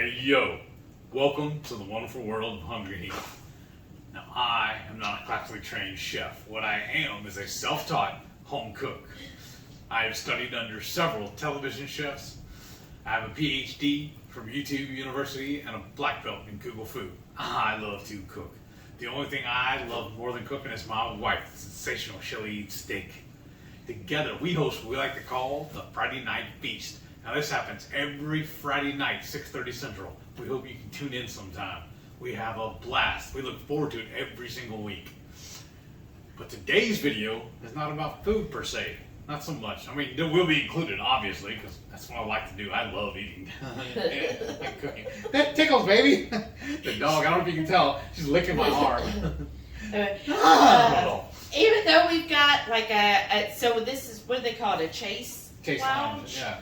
Hey yo, welcome to the wonderful world of HungryHeath. Now I am not a classically trained chef. What I am is a self-taught home cook. I have studied under several television chefs. I have a PhD from YouTube University and a black belt in Google Food. I love to cook. The only thing I love more than cooking is my wife, the sensational Shelly eats steak. Together we host what we like to call the Friday Night Feast. Now this happens every Friday night, 6:30 Central. We hope you can tune in sometime. We have a blast. We look forward to it every single week. But today's video is not about food per se. Not so much. I mean, it will be included, obviously, because that's what I like to do. I love eating. I like cooking. That tickles, baby. The dog, I don't know if you can tell, she's licking my arm. Even though we've got like so this is, what do they call it, a chase lounge? Yeah.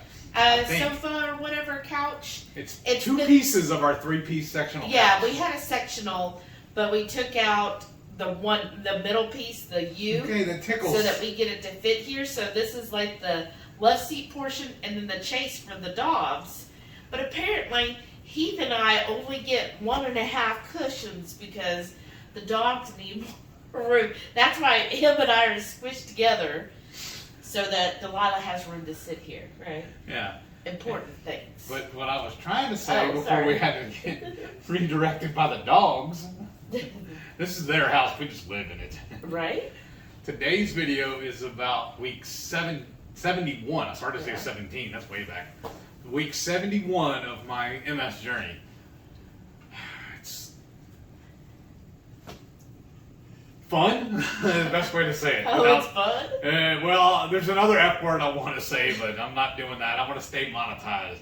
Sofa or whatever, couch. It's two pieces of our three-piece sectional couch. We had a sectional, but we took out the middle piece, the U. Okay, that tickles. So that we get it to fit here. So this is like the left seat portion and then the chase for the dogs. But apparently, Heath and I only get 1.5 cushions because the dogs need more room. That's why him and I are squished together so that Delilah has room to sit here, right? Yeah. Important things. But what I was trying to say before we had to get redirected by the dogs, this is their house, we just live in it. Right? Today's video is about week 71. I started to say 17, that's way back. Week 71 of my MS journey. It's fun, the best way to say it. It's fun? Well, there's another F word I want to say, but I'm not doing that. I want to stay monetized.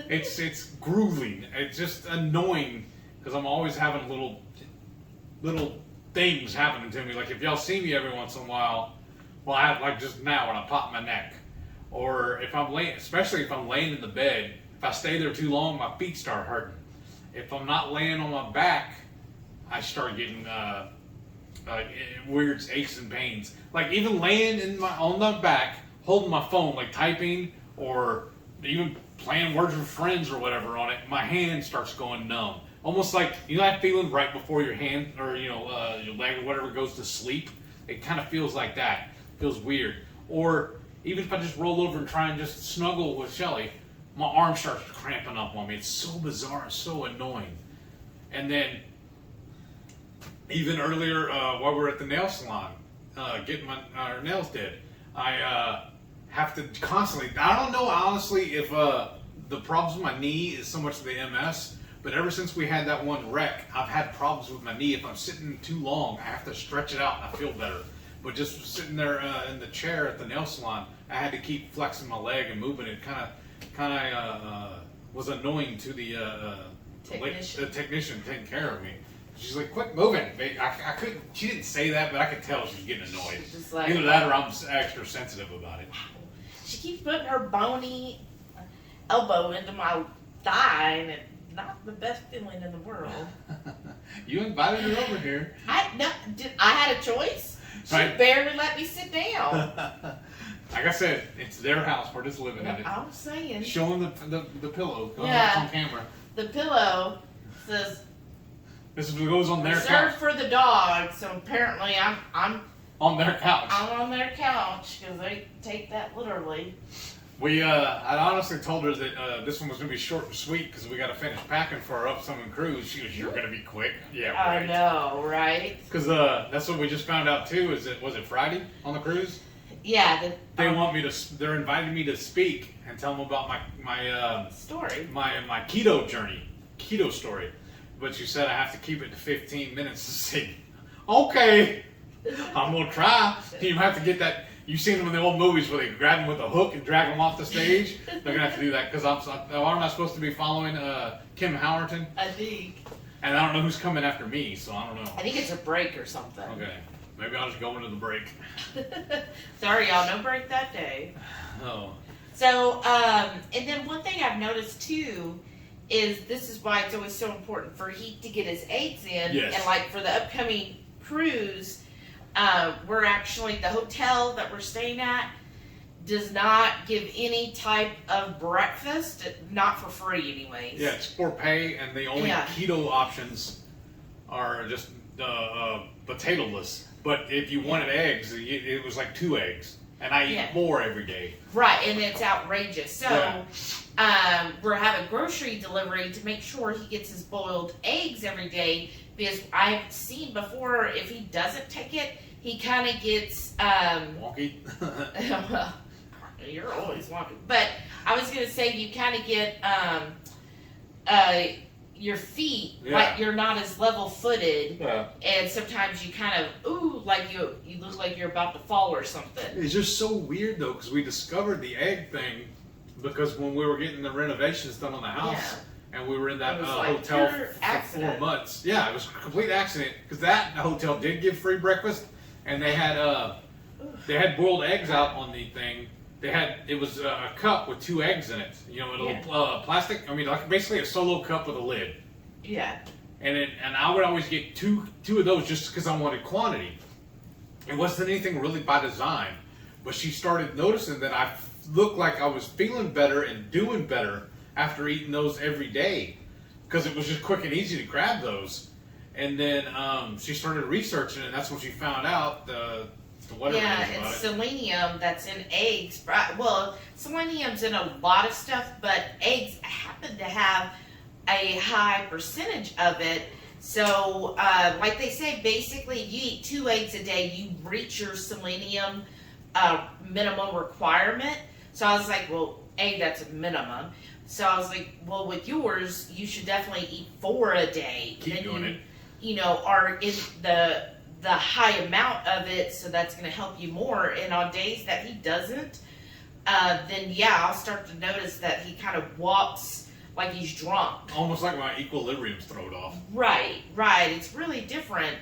It's grueling. It's just annoying because I'm always having little things happening to me. Like if y'all see me every once in a while, well, I have like just now when I pop my neck, or if I'm laying, especially if I'm laying in the bed, if I stay there too long, my feet start hurting. If I'm not laying on my back, I start getting weird aches and pains. Like even laying on my back, holding my phone, like typing or even playing Words with Friends or whatever on it, my hand starts going numb. Almost like, you know that feeling right before your hand or your leg or whatever goes to sleep? It kind of feels like that. It feels weird. Or even if I just roll over and try and just snuggle with Shelly, my arm starts cramping up on me. It's so bizarre and so annoying. And then even earlier while we were at the nail salon getting our nails did, I have to constantly, I don't know honestly if the problems with my knee is so much the MS, but ever since we had that one wreck, I've had problems with my knee. If I'm sitting too long, I have to stretch it out and I feel better. But just sitting there in the chair at the nail salon, I had to keep flexing my leg and moving it. Kind of was annoying to the technician taking care of me. She's like, "Quit moving." I couldn't. She didn't say that, but I could tell she was getting annoyed. Like, either that or I'm extra sensitive about it. She keeps putting her bony elbow into my thigh, and it's not the best feeling in the world. You invited her over here. I had a choice. She barely let me sit down. Like I said, it's their house. We're just living in it. I'm saying. Showing the pillow. Yeah. On camera. The pillow says. This is what goes on their couch. Reserved for the dog. So apparently I'm on their couch. I'm on their couch because they take that literally. I honestly told her that this one was going to be short and sweet because we got to finish packing for our upcoming cruise. She was, "You're going to be quick." Yeah, right. I know, right? Because that's what we just found out too. Was it Friday on the cruise? Yeah. They're inviting me to speak and tell them about my story, my keto journey, keto story. But you said I have to keep it to 15 minutes to see. Okay, I'm gonna try. You have to get that. You've seen them in the old movies where they grab them with a hook and drag them off the stage. They're gonna have to do that because aren't I supposed to be following Kim Howerton? I think. And I don't know who's coming after me, so I don't know. I think it's a break or something. Okay, maybe I'll just go into the break. Sorry, y'all, no break that day. Oh. So, and then one thing I've noticed too is this is why it's always so important for Heath to get his eggs in. Yes. And like for the upcoming cruise, we're actually, the hotel that we're staying at, does not give any type of breakfast, not for free anyways. Yeah, it's for pay, and the only keto options are just potatoless. But if you wanted eggs, it was like 2 eggs. And I eat more every day. Right, and it's outrageous. So we're having grocery delivery to make sure he gets his boiled eggs every day, because I've seen before if he doesn't take it, he kind of gets wonky. Well, you're always wonky. But I was gonna say you kind of get your feet like you're not as level-footed, and sometimes you kind of like you look like you're about to fall or something. It's just so weird though, because we discovered the egg thing because when we were getting the renovations done on the house, and we were in that hotel for 4 months. Yeah, it was a complete accident, because that hotel did give free breakfast, and they had boiled eggs out on the thing. It was a cup with 2 eggs in it, you know, a little plastic. I mean, like basically a solo cup with a lid. Yeah. And I would always get two of those just because I wanted quantity. It wasn't anything really by design, but she started noticing that I looked like I was feeling better and doing better after eating those every day, because it was just quick and easy to grab those. And then she started researching it, and that's when she found out it's selenium that's in eggs. Well, selenium's in a lot of stuff, but eggs happen to have a high percentage of it. So, like they say, basically, you eat 2 eggs a day, you reach your selenium minimum requirement. So I was like, well, that's a minimum. So I was like, well, with yours, you should definitely eat 4 a day. Keep doing it. You know, are in the high amount of it, so that's going to help you more. And on days that he doesn't, then I'll start to notice that he kind of walks like he's drunk. Almost like my equilibrium's thrown off. Right. It's really different.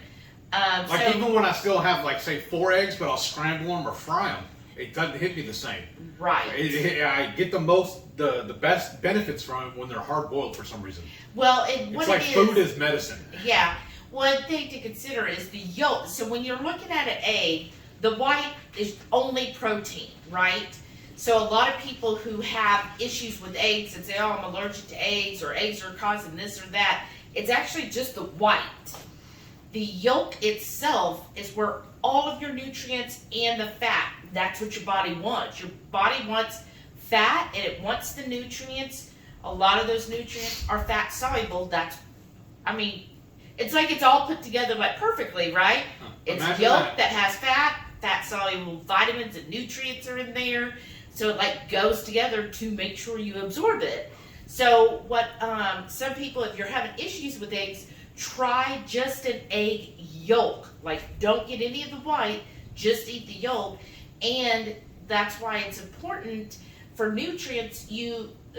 Even when I still have, like, say, 4 eggs, but I'll scramble them or fry them, it doesn't hit me the same. Right. I get the best benefits from it when they're hard boiled for some reason. Well, it's like food is medicine. Yeah. One thing to consider is the yolk. So when you're looking at an egg, the white is only protein, right? So a lot of people who have issues with eggs and say, oh, I'm allergic to eggs, or eggs are causing this or that, it's actually just the white. The yolk itself is where all of your nutrients and the fat, that's what your body wants. Your body wants fat, and it wants the nutrients. A lot of those nutrients are fat soluble. It's like it's all put together like perfectly, right? It's yolk that has fat soluble vitamins and nutrients are in there. So it like goes together to make sure you absorb it. So what some people, if you're having issues with eggs, try just an egg yolk. Like, don't get any of the white, just eat the yolk. And that's why it's important for nutrients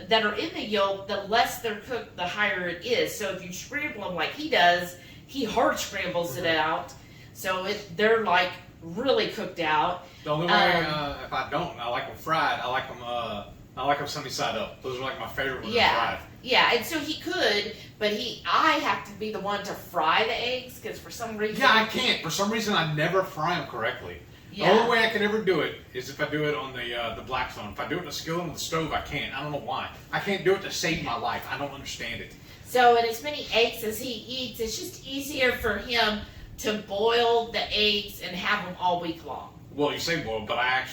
that are in the yolk, the less they're cooked, the higher it is. So if you scramble them like he does, he hard scrambles it out. So they're like really cooked out. The only way, if I don't, I like them fried. I like them sunny side up. Those are like my favorite when they're fried. Yeah, and so he could, but I have to be the one to fry the eggs, because for some reason... Yeah, I can't. For some reason, I never fry them correctly. Yeah. The only way I can ever do it is if I do it on the black stone. If I do it in the skillet on the stove, I can't. I don't know why. I can't do it to save my life. I don't understand it. So, and as many eggs as he eats, it's just easier for him to boil the eggs and have them all week long. Well, you say boil, but I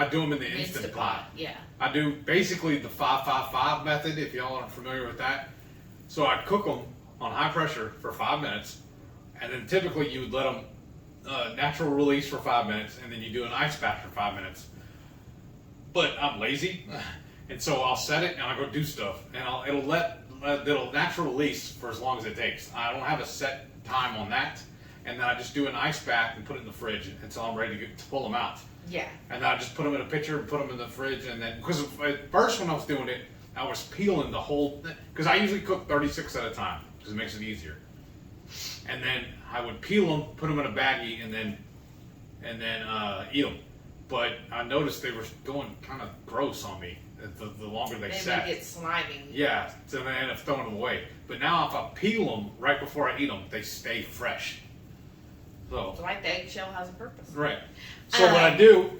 do them in the Instant Pot. Yeah. I do basically the 5-5-5 method, if y'all are familiar with that. So I cook them on high pressure for 5 minutes, and then typically you would let them natural release for 5 minutes, and then you do an ice bath for 5 minutes. But I'm lazy, and so I'll set it and I'll go do stuff, and it'll natural release for as long as it takes. I don't have a set time on that, and then I just do an ice bath and put it in the fridge until I'm ready to pull them out. Yeah. And then I just put them in a pitcher and put them in the fridge, and then, because at first when I was doing it, I was peeling the whole thing, because I usually cook 36 at a time, because it makes it easier. And then I would peel them, put them in a baggie, and then eat them. But I noticed they were going kind of gross on me the longer they sat. They get slimy. Yeah, so then I end up throwing them away. But now if I peel them right before I eat them, they stay fresh. So like the eggshell has a purpose. Right. So what I do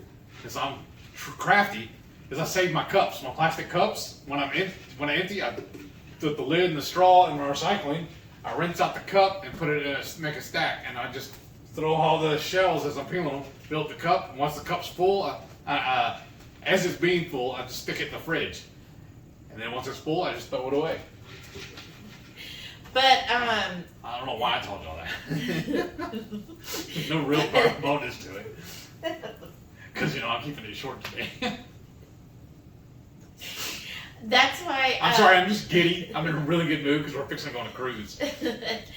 is I'm crafty is I save my cups, my plastic cups. When I empty, I put the lid and the straw in my recycling. I rinse out the cup and put it in make a stack, and I just throw all the shells as I'm peeling them. Fill up the cup, and once the cup's full, as it's being full, I just stick it in the fridge. And then once it's full, I just throw it away. But I don't know why I told y'all that. There's no real bonus to it. Because, I'm keeping it short today. That's why... I'm sorry, I'm just giddy. I'm in a really good mood because we're fixing to go on a cruise.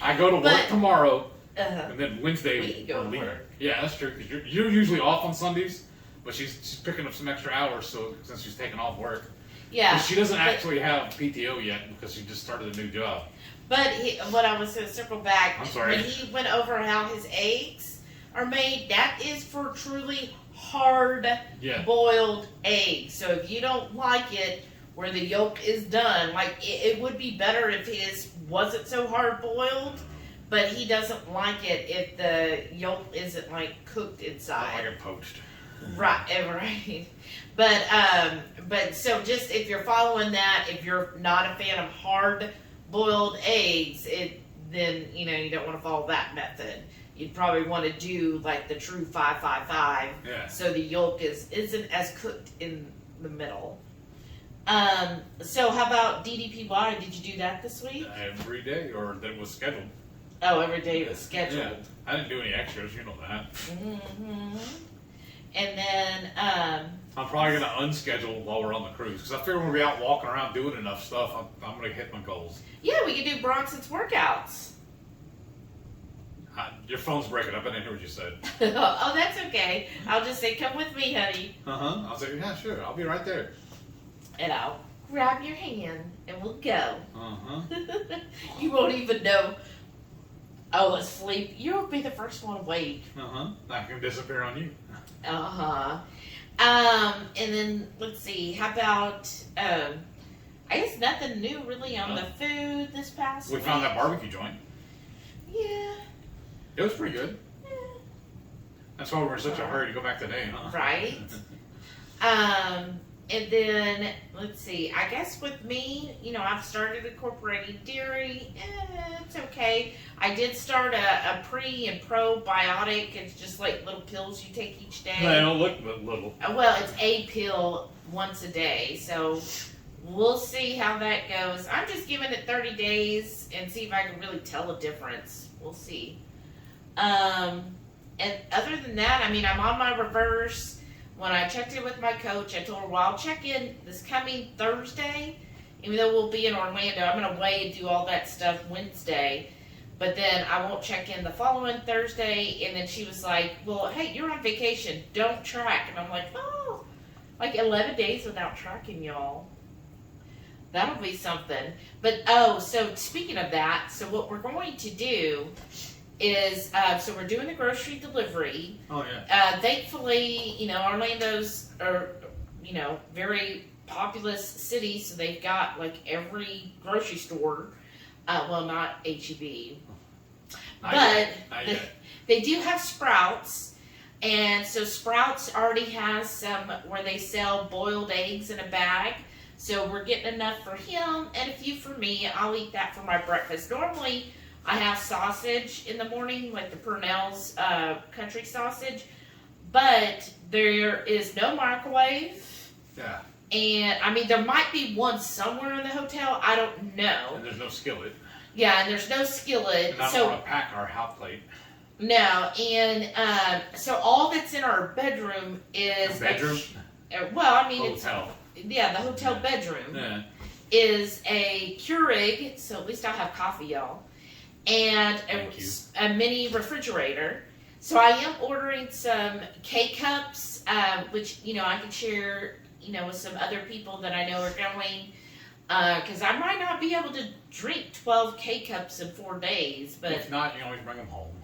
I go to work tomorrow, and then Wednesday... We go to work. Yeah, that's true. Because you're usually off on Sundays, but she's picking up some extra hours since she's taking off work. Yeah. She doesn't actually have PTO yet because she just started a new job. But what I was going to circle back, I'm sorry. when he went over how his eggs are made, that is for truly hard boiled eggs. So if you don't like it where the yolk is done, like it would be better if his wasn't so hard boiled, but he doesn't like it if the yolk isn't like cooked inside. Like it poached. Right. But so just if you're following that, if you're not a fan of hard boiled eggs, then you don't want to follow that method. You'd probably want to do like the true 5-5-5. Yeah. So the yolk isn't as cooked in the middle. So how about DDPY? Did you do that this week? Every day, or that it was scheduled. Oh, every day was scheduled. Yeah. I didn't do any extras, you know that. Mm-hmm. And then I'm probably gonna unschedule while we're on the cruise because I figure we'll be out walking around doing enough stuff. I'm gonna hit my goals. Yeah, we could do Bronson's workouts. Your phone's breaking up. I didn't hear what you said. Oh, that's okay. I'll just say, "Come with me, honey." I'll say, yeah, sure. I'll be right there. And I'll grab your hand and we'll go. You won't even know. Oh, asleep. You'll be the first one awake. I can disappear on you. And then let's see. How about I guess nothing new really on the food this past week. We found that barbecue joint. Yeah. It was pretty good. Yeah. That's why we're in such a hurry to go back today, huh? Right. And then, let's see, I guess with me, I've started incorporating dairy. It's okay. I did start a pre and probiotic. It's just like little pills you take each day. They don't look but little. Well, it's a pill once a day. So we'll see how that goes. I'm just giving it 30 days and see if I can really tell a difference. We'll see. And other than that, I'm on my reverse. When I checked in with my coach, I told her, well, I'll check in this coming Thursday. Even though we'll be in Orlando, I'm going to weigh and do all that stuff Wednesday. But then I won't check in the following Thursday. And then she was like, well, hey, you're on vacation. Don't track. And I'm like, oh, like 11 days without tracking, y'all. That'll be something. But, so speaking of that, so what we're going to do is, so we're doing the grocery delivery. Oh, yeah. Thankfully, Orlando's are, very populous city, so they've got like every grocery store. Well, not H-E-B. But they do have Sprouts. And so Sprouts already has some where they sell boiled eggs in a bag. So we're getting enough for him and a few for me. I'll eat that for my breakfast. Normally, I have sausage in the morning, like the Purnell's country sausage, but there is no microwave. Yeah. And, there might be one somewhere in the hotel. I don't know. And there's no skillet. Yeah, and there's no skillet. And I don't want to pack our hot plate. No, and so all that's in our bedroom is... A bedroom? Hotel. The hotel bedroom. Yeah. Is a Keurig, so at least I'll have coffee, y'all. And a mini refrigerator. So I am ordering some K-Cups, which, I can share, with some other people that I know are going. Because I might not be able to drink 12 K-Cups in 4 days. But if not, you can always bring them home.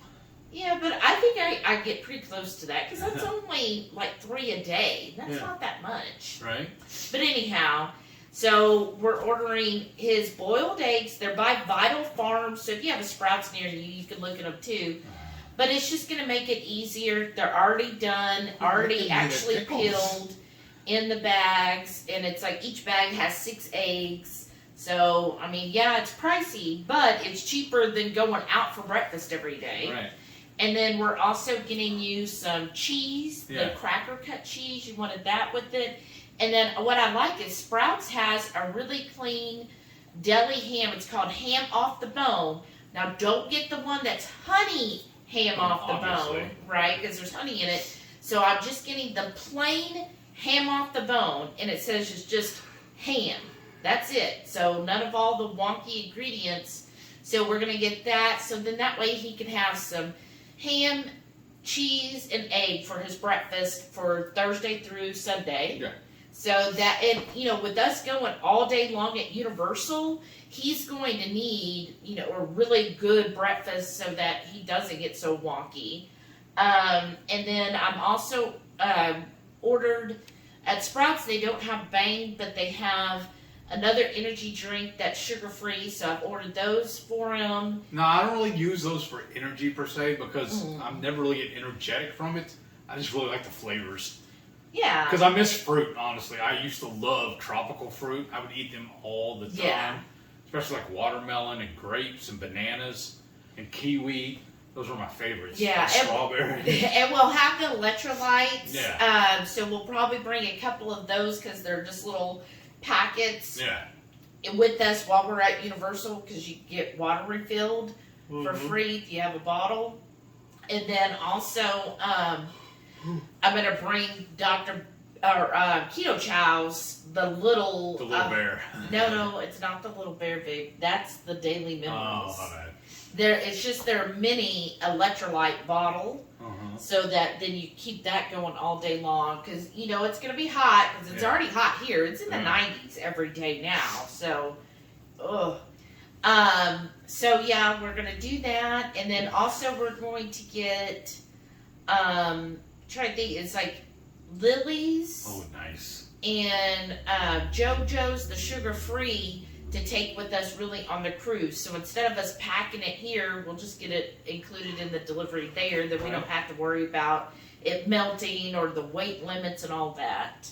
Yeah, but I think I get pretty close to that. Because that's only like 3 a day. That's not that much. Right. But anyhow... So we're ordering his boiled eggs. They're by Vital Farms. So if you have a Sprouts near you, you can look it up too. But it's just going to make it easier. They're already done, already actually peeled. in the bags, and it's like each bag has 6 eggs. So, I mean, yeah, it's pricey, but it's cheaper than going out for breakfast every day. Right. And then we're also getting you some cheese, Yeah. the cracker cut cheese. You wanted that with it. And then what I like is Sprouts has a really clean deli ham. It's called ham off the bone. Now, don't get the one that's honey ham off the bone, right? Because there's honey in it. So I'm just getting the plain ham off the bone, and it says it's just ham. That's it. So none of all the wonky ingredients. So we're going to get that. So then that way he can have some ham, cheese, and egg for his breakfast for Thursday through Sunday. Yeah. So that, and you know, with us going all day long at Universal, he's going to need, you know, a really good breakfast so that he doesn't get so wonky. And then I'm also ordered at Sprouts. They don't have Bang, but they have another energy drink that's sugar-free, so I've ordered those for him. No, I don't really use those for energy per se because I'm never really get energetic from it. I just really like the flavors. Yeah. Because I miss fruit, honestly. I used to love tropical fruit. I would eat them all the time. Yeah. Especially like watermelon and grapes and bananas and kiwi. Those were my favorites. Yeah. And strawberry. And we'll have the electrolytes. Yeah. So we'll probably bring a couple of those because they're just little packets. Yeah. With us while we're at Universal, because you get water refilled for free if you have a bottle. And then also, I'm gonna bring Ketochow's the little bear. No, it's not the little bear, babe. That's the Daily Oh, Minerals. my bad. It's just their mini electrolyte bottle. So that then you keep that going all day long, because you know it's gonna be hot, because it's already hot here. It's in the 90s every day now, so so yeah, we're gonna do that. And then also we're going to get trying to think, it's like Lily's Nice. and JoJo's, the sugar-free, to take with us really on the cruise. So instead of us packing it here, we'll just get it included in the delivery there, that we don't have to worry about it melting or the weight limits and all that.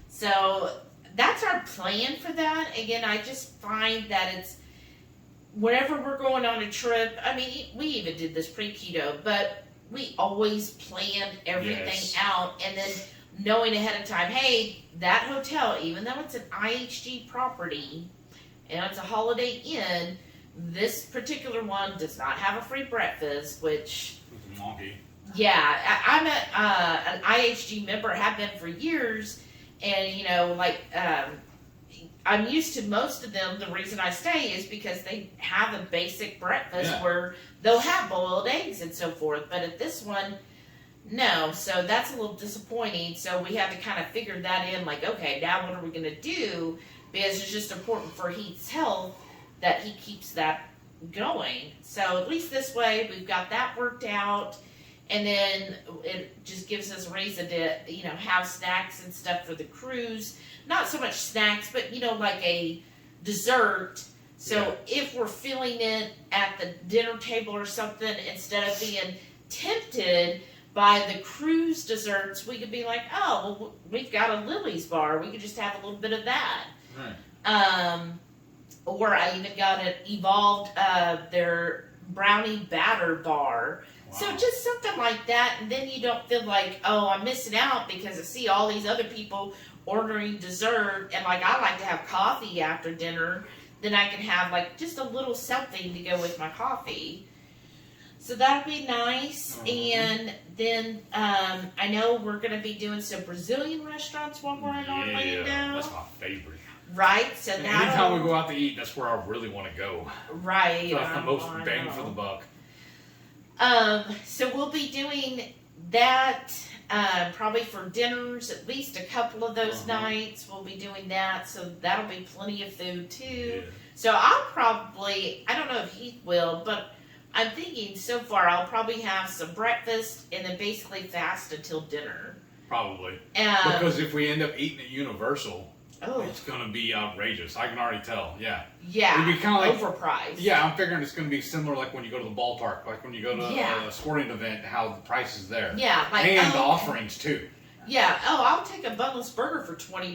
So that's our plan for that. Again, I just find that it's, whenever we're going on a trip, I mean, we even did this pre-keto, but we always planned everything out, and then knowing ahead of time, hey, that hotel, even though it's an IHG property, and it's a Holiday Inn, this particular one does not have a free breakfast, which... It's wonky. Yeah, I'm an IHG member, have been for years, and, you know, like, I'm used to most of them. The reason I stay is because they have a basic breakfast where they'll have boiled eggs and so forth, but at this one, no. So that's a little disappointing, so we had to kind of figure that in, like, okay, now what are we going to do? Because it's just important for Heath's health that he keeps that going. So at least this way, we've got that worked out. And then it just gives us a reason to, you know, have snacks and stuff for the cruise. Not so much snacks, but, you know, like a dessert. So if we're feeling it at the dinner table or something, instead of being tempted by the cruise desserts, we could be like, oh, well, we've got a Lily's bar. We could just have a little bit of that. Right. Or I even got an Evolved, their brownie batter bar. Wow. So just something like that, and then you don't feel like, oh, I'm missing out because I see all these other people ordering dessert, and like I like to have coffee after dinner, then I can have like just a little something to go with my coffee. So that'll be nice. And then I know we're going to be doing some Brazilian restaurants while we're in Orlando. That's my favorite. Right, so now anytime we go out to eat, that's where I really want to go. Right. So that's the most bang for the buck. So we'll be doing that probably for dinners, at least a couple of those nights. We'll be doing that, so that'll be plenty of food too. Yeah. So I'll probably, I don't know if Heath will, but I'm thinking so far I'll probably have some breakfast and then basically fast until dinner. Probably. Because if we end up eating at Universal, oh, it's going to be outrageous. I can already tell. Yeah. Yeah. It'd be kind of like overpriced. Yeah, I'm figuring it's going to be similar like when you go to the ballpark, like when you go to a sporting event, how the price is there. Yeah. Like, and the offerings too. Yeah. Oh, I'll take a bunless burger for $20.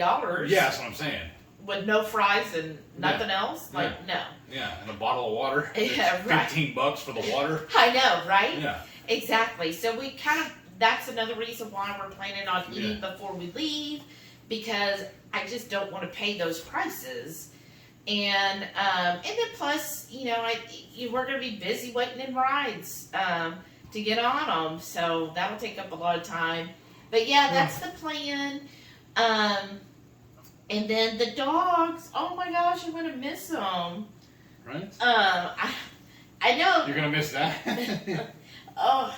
Yeah, that's what I'm saying. With no fries and nothing else? Like, no. Yeah, and a bottle of water. Yeah, right. $15 for the water. I know, right? Yeah. Exactly. So we kind of, that's another reason why we're planning on eating before we leave, because I just don't want to pay those prices. And then plus, you know, we're going to be busy waiting in rides to get on them, so that'll take up a lot of time. But yeah, that's the plan. And then the dogs, oh my gosh, I'm going to miss them. Right? I know. You're going to miss that? Oh,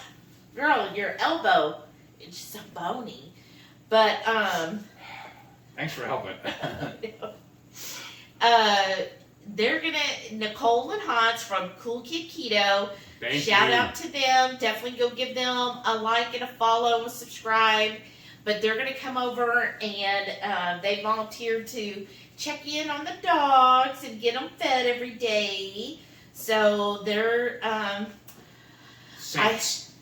girl, your elbow, it's just so bony. But, thanks for helping. They're gonna, Nicole and Hans from Cool Kid Keto, Shout out to them. Definitely go give them a like and a follow and subscribe. But they're gonna come over and they volunteered to check in on the dogs and get them fed every day. So they're Saints.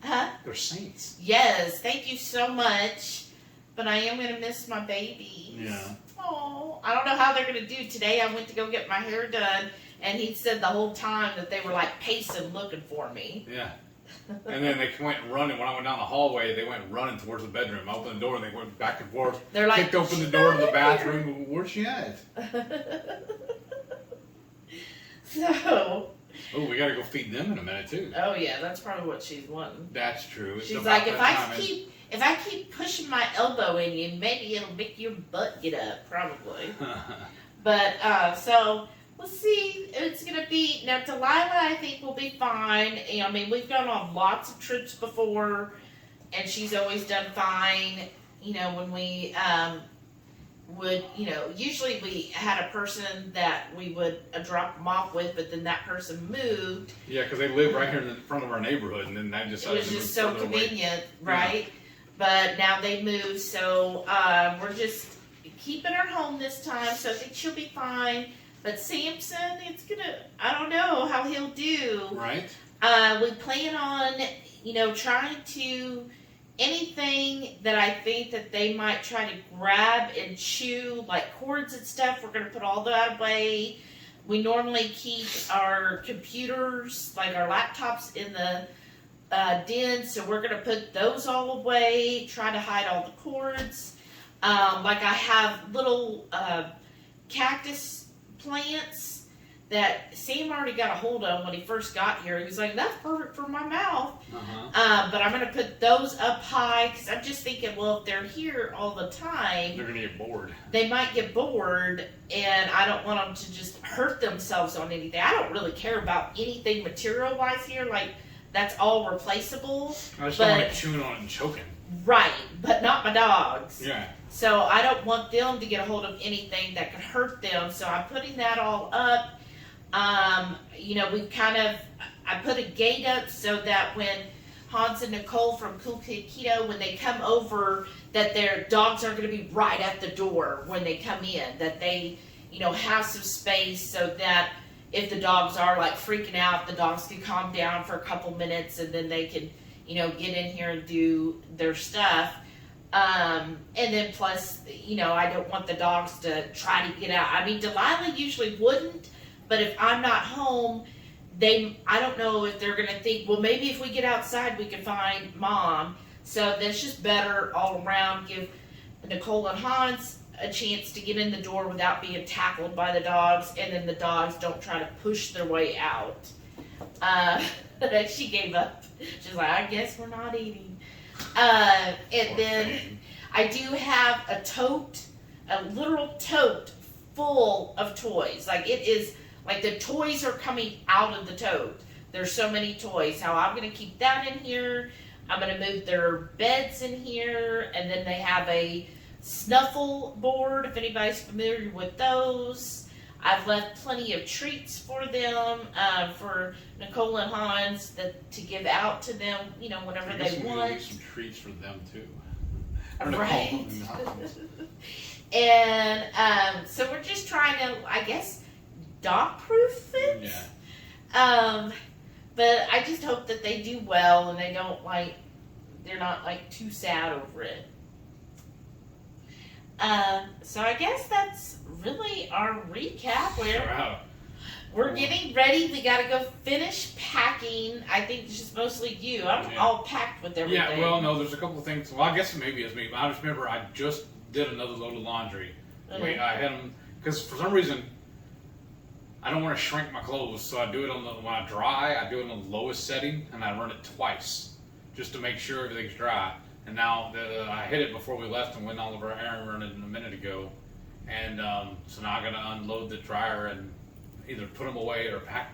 They're saints. Yes, thank you so much. But I am gonna miss my babies. Yeah. Oh, I don't know how they're gonna do today. I went to go get my hair done, and he said the whole time that they were like pacing, looking for me. Yeah. And then they went running. When I went down the hallway, they went running towards the bedroom. I opened the door, and they went back and forth. They're like, kicked open the door to the bathroom. Where's she at? So. Oh, we gotta go feed them in a minute too. Oh yeah, that's probably what she's wanting. That's true. She's like, if I keep pushing my elbow in you, maybe it'll make your butt get up. Probably. But so we'll see. It's gonna be now. Delilah, I think, will be fine. I mean, we've gone on lots of trips before, and she's always done fine. You know, when we would, you know, usually we had a person that we would drop them off with, but then that person moved. Yeah, because they live right here in the front of our neighborhood, and then they decided to move. It was just so convenient, right? Yeah. But now they moved, so we're just keeping her home this time, so I think she'll be fine. But Samson, I don't know how he'll do. Right. We plan on, you know, trying to, anything that I think that they might try to grab and chew, like cords and stuff, we're going to put all that away. We normally keep our computers, like our laptops, in the den, so we're going to put those all away, try to hide all the cords. Like I have little cactus plants that Sam already got a hold of when he first got here. He was like, that's perfect for my mouth. But I'm going to put those up high, because I'm just thinking, well, if they're here all the time, they're going to get bored. They might get bored, and I don't want them to just hurt themselves on anything. I don't really care about anything material-wise here. Like, that's all replaceable. I just don't want to chewing on it and choking. Right, but not my dogs. Yeah. So I don't want them to get a hold of anything that could hurt them. So I'm putting that all up. You know, I put a gate up so that when Hans and Nicole from Cool Kid Keto, when they come over, that their dogs are going to be right at the door when they come in. That they, you know, have some space so that if the dogs are like freaking out, the dogs can calm down for a couple minutes, and then they can, you know, get in here and do their stuff. And then plus, you know, I don't want the dogs to try to get out. I mean, Delilah usually wouldn't, but if I'm not home, I don't know if they're going to think, well, maybe if we get outside, we can find Mom. So that's just better all around. Give Nicole and Hans a chance to get in the door without being tackled by the dogs, and then the dogs don't try to push their way out. She gave up. She's like, I guess we're not eating. And then I do have a literal tote full of toys. Like, it is, like, the toys are coming out of the tote. There's so many toys. How I'm going to keep that in here. I'm going to move their beds in here, and then they have a snuffle board, if anybody's familiar with those. I've left plenty of treats for them, for Nicole and Hans, to give out to them, you know, whenever they want. Get some treats for them too. I don't know. Right. And so we're just trying to, I guess, dog-proof it. Yeah. But I just hope that they do well, and they're not like too sad over it. So I guess that's really our recap. Wow. We're getting ready. We got to go finish packing. I think it's just mostly you. I'm Yeah. all packed with everything. Yeah, well, no, there's a couple of things. Well, I guess maybe it's me. But I just remember I just did another load of laundry. Okay. I had them, because for some reason, I don't want to shrink my clothes, so I do it when I dry, I do it on the lowest setting, and I run it twice, just to make sure everything's dry. And now I hit it before we left and went all over our errand running a minute ago. And so now I'm going to unload the dryer and either put them away or pack.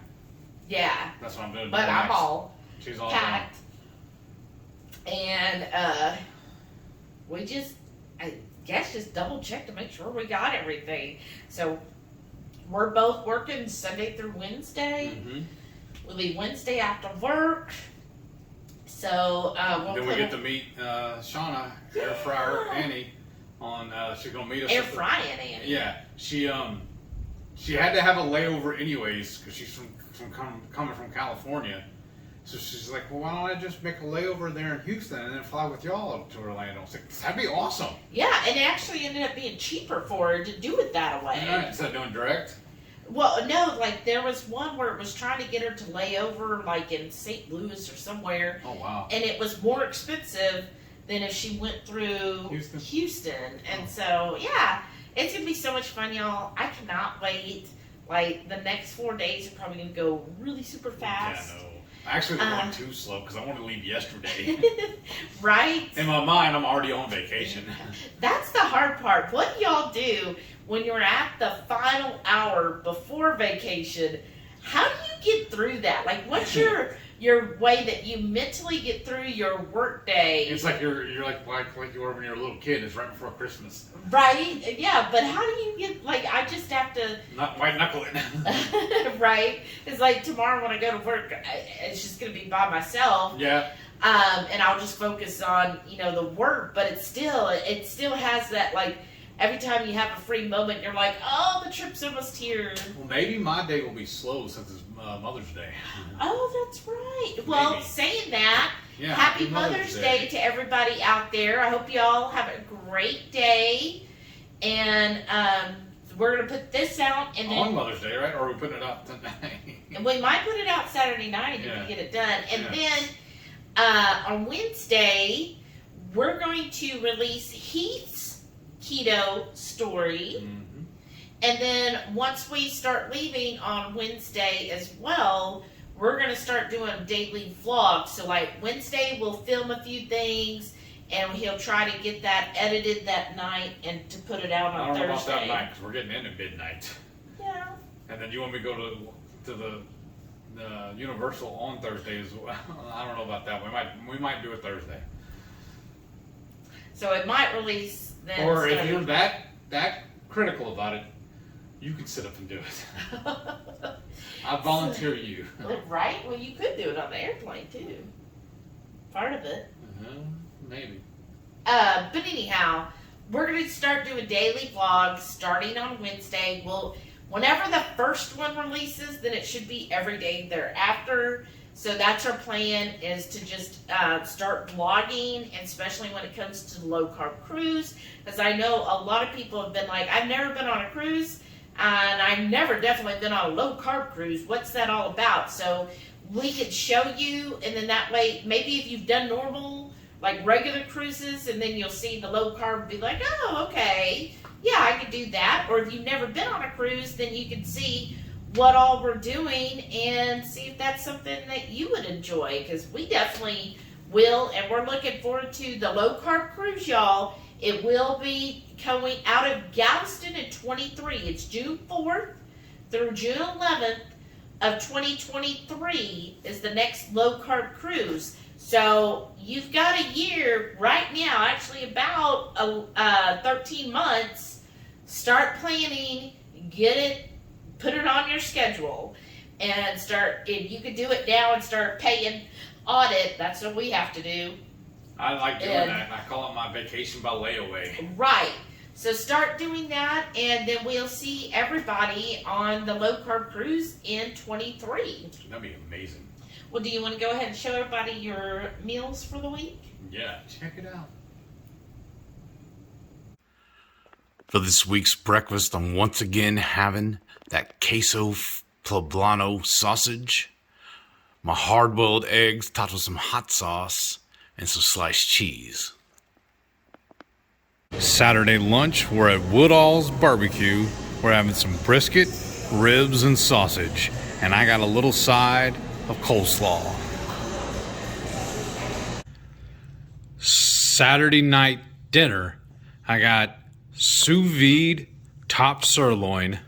Yeah. That's what I'm doing. But I'm all She's all packed. And we just, I guess, just double check to make sure we got everything. So we're both working Sunday through Wednesday. Mm-hmm. We'll leave Wednesday after work. So we'll Then we get to meet Shauna, air fryer Annie, on. She's gonna meet us. air frying Annie. Yeah, she had to have a layover anyways because she's coming from California. So she's like, well, why don't I just make a layover there in Houston and then fly with y'all up to Orlando? I was like, that'd be awesome. Yeah, and it actually ended up being cheaper for her to do it that way. Yeah, instead of doing direct. Well, no, like there was one where it was trying to get her to lay over like in St. Louis or somewhere, Oh wow. and it was more expensive than if she went through Houston. And so, yeah, it's going to be so much fun, y'all. I cannot wait. Like, the next 4 days are probably going to go really super fast. Yeah, no. Actually, they're going too slow because I wanted to leave yesterday. Right? In my mind, I'm already on vacation. That's the hard part. What do y'all do when you're at the final hour before vacation? How do you get through that? Like, what's your way that you mentally get through your work day? It's like you're like you were when you were a little kid. It's right before Christmas. Right? Yeah, but how do you get, like, I just have to... Not white knuckle it. Right? It's like tomorrow when I go to work, it's just going to be by myself. Yeah. And I'll just focus on, the work, but it still has that, like, every time you have a free moment, you're like, oh, the trip's almost here. Well, maybe my day will be slow since it's Mother's Day. Oh, that's right. Well, Maybe. Saying that, Yeah, happy Mother's Day to everybody out there. I hope y'all have a great day. And we're going to put this out. And On then Mother's Day, right? Or are we putting it out tonight? we might put it out Saturday night if we get it done. And then on Wednesday, we're going to release Heath's Keto story. Mm-hmm. And then once we start leaving on Wednesday as well, we're going to start doing daily vlogs. So like Wednesday, we'll film a few things and he'll try to get that edited that night and to put it out on Thursday. I don't know about that night because we're getting in at midnight. Yeah. And then you want me to go to the Universal on Thursday as well. I don't know about that. We might do it Thursday. So it might release then. Or if you're that critical about it, you can sit up and do it. I volunteer you. Right? Well, you could do it on the airplane too. Part of it. Maybe. But anyhow, we're going to start doing daily vlogs starting on Wednesday. Whenever the first one releases, then it should be every day thereafter. So that's our plan, is to just start vlogging, and especially when it comes to the low carb cruise. Because I know a lot of people have been like, I've never been on a cruise, and I've never definitely been on a low carb cruise. What's that all about? So we could show you, and then that way, maybe if you've done normal, like regular cruises, and then you'll see the low carb and be like, oh, okay, yeah, I could do that. Or if you've never been on a cruise, then you can see what all we're doing and see if that's something that you would enjoy, because we definitely will, and we're looking forward to the low carb cruise, y'all. It will be going out of Galveston in 23. It's June 4th through June 11th of 2023 is the next low carb cruise. So you've got a year right now, actually about 13 months. Start planning, put it on your schedule, and start. If you could do it now and start paying audit, that's what we have to do. I like doing that. I call it my vacation by layaway. Right. So start doing that, and then we'll see everybody on the low carb cruise in 23. That'd be amazing. Well, do you want to go ahead and show everybody your meals for the week? Yeah, check it out. For this week's breakfast, I'm once again having that queso poblano sausage, my hard-boiled eggs topped with some hot sauce, and some sliced cheese. Saturday lunch, we're at Woodall's barbecue. We're having some brisket, ribs, and sausage. And I got a little side of coleslaw. Saturday night dinner, I got sous vide top sirloin,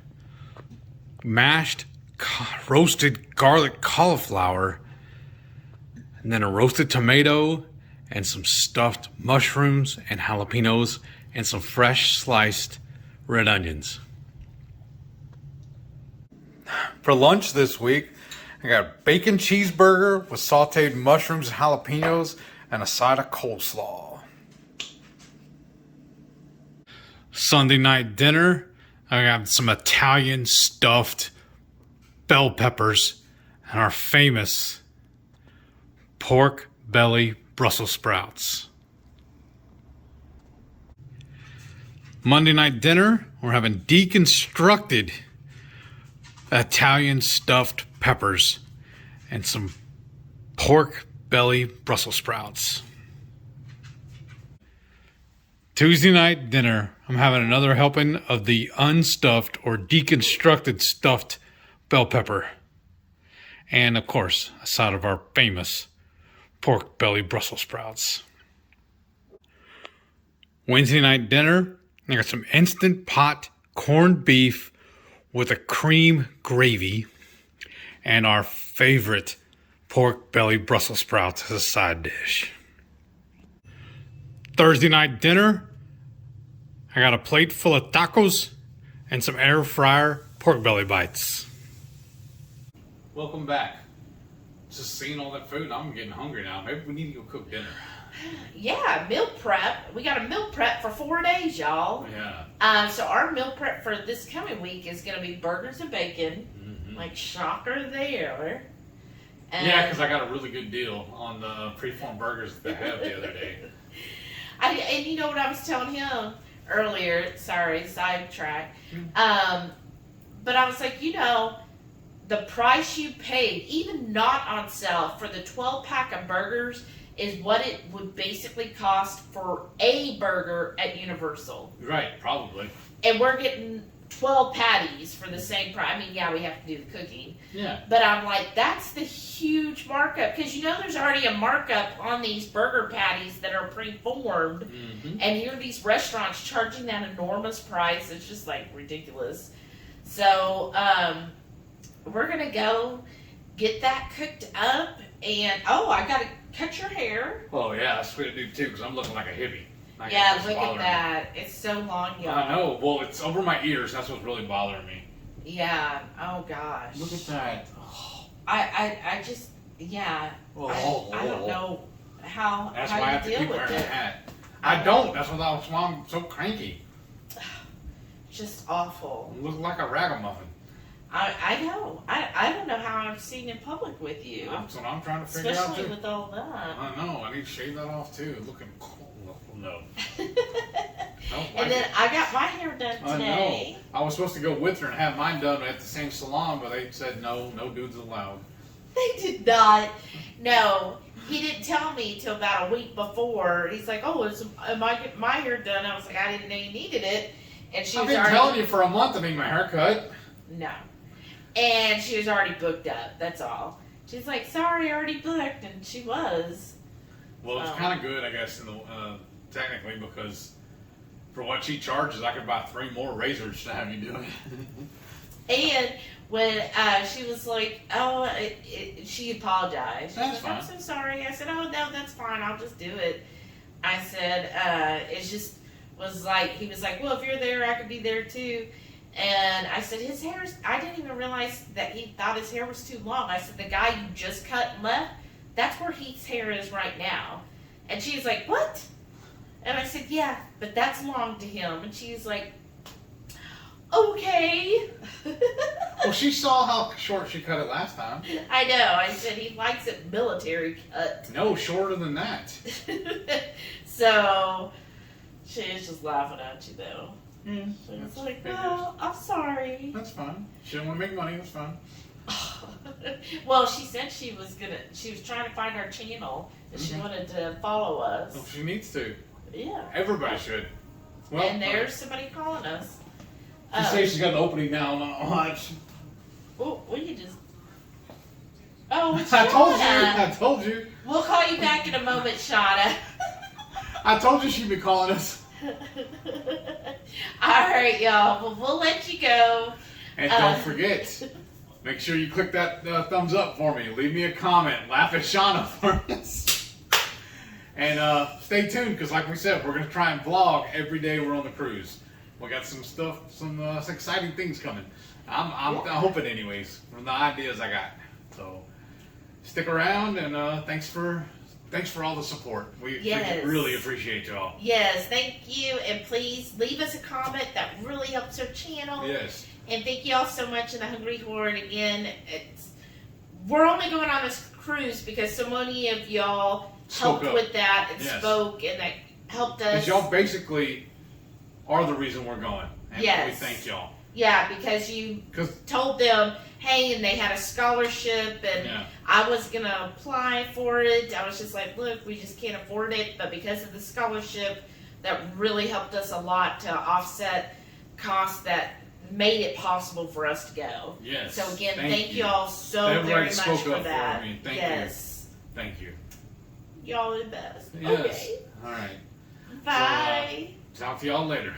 mashed roasted garlic cauliflower, and then a roasted tomato and some stuffed mushrooms and jalapenos and some fresh sliced red onions. For lunch this week, I got a bacon cheeseburger with sauteed mushrooms and jalapenos and a side of coleslaw. Sunday night dinner, I got some Italian stuffed bell peppers and our famous pork belly Brussels sprouts. Monday night dinner, we're having deconstructed Italian stuffed peppers and some pork belly Brussels sprouts. Tuesday night dinner, I'm having another helping of the unstuffed or deconstructed stuffed bell pepper. And of course, a side of our famous pork belly Brussels sprouts. Wednesday night dinner, I got some instant pot corned beef with a cream gravy and our favorite pork belly Brussels sprouts as a side dish. Thursday night dinner, I got a plate full of tacos and some air fryer pork belly bites. Welcome back. Just seeing all that food, I'm getting hungry now. Maybe we need to go cook dinner. Yeah, meal prep. We got a meal prep for 4 days, y'all. Yeah. So our meal prep for this coming week is going to be burgers and bacon. Mm-hmm. Like, shocker there. And Yeah, because I got a really good deal on the preformed burgers that they had the other day. And you know what I was telling him earlier? Sorry, sidetrack. But I was like, you know, the price you paid, even not on sale, for the 12-pack of burgers is what it would basically cost for a burger at Universal. Right, probably. And we're getting 12 patties for the same price. I mean, yeah, we have to do the cooking. Yeah. But I'm like, that's the huge markup. Because you know there's already a markup on these burger patties that are preformed. Mm-hmm. And here are these restaurants charging that enormous price. It's just like ridiculous. So, we're going to go get that cooked up. And, I got to cut your hair. Oh, yeah, that's what I do too, because I'm looking like a hippie. Yeah, look at that. It's so long, y'all. I know. Well, it's over my ears. That's what's really bothering me. Yeah. Oh, gosh. Look at that. Oh. I just, yeah. I don't know how That's how why I you have to deal keep with wearing a it. hat. I don't. That's why I'm so cranky. Just awful. I look like a ragamuffin. I know. I don't know how I'm seen in public with you. That's what I'm trying to figure out Especially too. with all that. I know. I need to shave that off too. Looking cool. No. And then I got my hair done today. I was supposed to go with her and have mine done at the same salon, but they said no dudes allowed. They did not. No, he didn't tell me till about a week before. He's like, "Oh, am I getting my hair done?" I was like, "I didn't know you needed it." And she I've was been already telling you for a month I need my hair cut. No, and she was already booked up. That's all. She's like, "Sorry, I already booked," and she was. Well, it's kind of good, I guess, in the technically, because for what she charges, I could buy 3 more razors to have you do it. And when she was like, she apologized. She was That's like, I'm fine. so sorry. I said, oh, no, that's fine. I'll just do it. I said, it just was like, he was like, well, if you're there, I could be there too. And I said, his hair's, I didn't even realize that he thought his hair was too long. I said, the guy you just cut and left, that's where Heath's hair is right now. And she was like, what? And I said, yeah, but that's long to him. And she's like, okay. Well, she saw how short she cut it last time. I know. I said he likes it military cut. No, shorter than that. So she was just laughing at you, though. And it's That's like, figures. well, I'm sorry. That's fine. She didn't want to make money. That's fine. Well, she said she was trying to find our channel and she wanted to follow us. Well, she needs to. Yeah. Everybody should. Well, And there's somebody calling us. she says she's got an opening now. Oh, we can just. Oh, it's I told you. Shauna. I told you. We'll call you back in a moment, Shauna. I told you she'd be calling us. All right, y'all. Well, we'll let you go. And don't forget, make sure you click that thumbs up for me. Leave me a comment. Laugh at Shauna for us. And stay tuned, because like we said, we're going to try and vlog every day we're on the cruise. We got some stuff, some exciting things coming. I'm hoping anyways, from the ideas I got. So stick around, and thanks for all the support. We really appreciate y'all. Yes, thank you. And please leave us a comment. That really helps our channel. Yes. And thank you all so much in the Hungry Horde. Again, we're only going on this cruise because so many of y'all helped with that and spoke, and that helped us. Because y'all basically are the reason we're going. And we thank y'all. Yeah, because you told them, hey, and they had a scholarship, and I was going to apply for it. I was just like, look, we just can't afford it. But because of the scholarship, that really helped us a lot to offset costs that made it possible for us to go. Yes. So again, thank you all so very much for that. For me. Thank you. Thank you. Y'all are the best. Yes. Okay. All right. Bye. So, talk to y'all later.